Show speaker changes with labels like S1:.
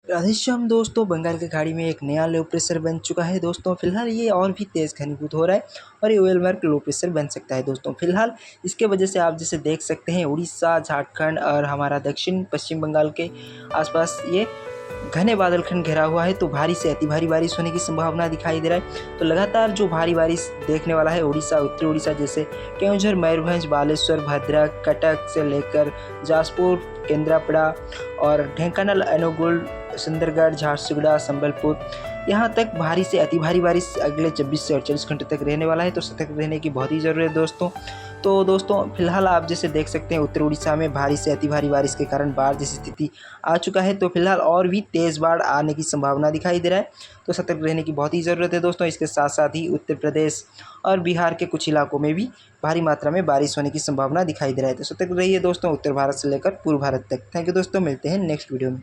S1: राधेश्याम दोस्तों, बंगाल की खाड़ी में एक नया लो प्रेशर बन चुका है दोस्तों। फिलहाल ये और भी तेज़ घनीभूत हो रहा है और ये वेल मार्क लो प्रेशर बन सकता है दोस्तों। फिलहाल इसके वजह से आप जैसे देख सकते हैं उड़ीसा, झारखंड और हमारा दक्षिण पश्चिम बंगाल के आसपास ये घने बादल खंड घिरा हुआ है, तो भारी से अति भारी बारिश होने की संभावना दिखाई दे रहा है। तो लगातार जो भारी बारिश देखने वाला है उड़ीसा, उत्तरी उड़ीसा जैसे केंदुझर, मयूरभंज, बालेश्वर, भद्रक, कटक से लेकर जाजपुर, केंद्रापड़ा और ढेंकानाल, अनुगुल, सुंदरगढ़, झारसुगुड़ा, संबलपुर, यहाँ तक भारी से अति भारी बारिश अगले 24 से 48 घंटे तक रहने वाला है। तो सतर्क रहने की बहुत ही ज़रूरत है दोस्तों। तो दोस्तों फिलहाल आप जैसे देख सकते हैं उत्तर उड़ीसा में भारी से अति भारी बारिश के कारण बाढ़ जैसी स्थिति आ चुका है। तो फिलहाल और भी तेज़ बाढ़ आने की संभावना दिखाई दे रहा है, तो सतर्क रहने की बहुत ही ज़रूरत है दोस्तों। इसके साथ साथ ही उत्तर प्रदेश और बिहार के कुछ इलाकों में भी भारी मात्रा में बारिश होने की संभावना दिखाई दे रहा है। तो सतर्क रहिए दोस्तों, उत्तर भारत से लेकर पूर्व भारत तक। थैंक यू दोस्तों, मिलते हैं नेक्स्ट वीडियो में।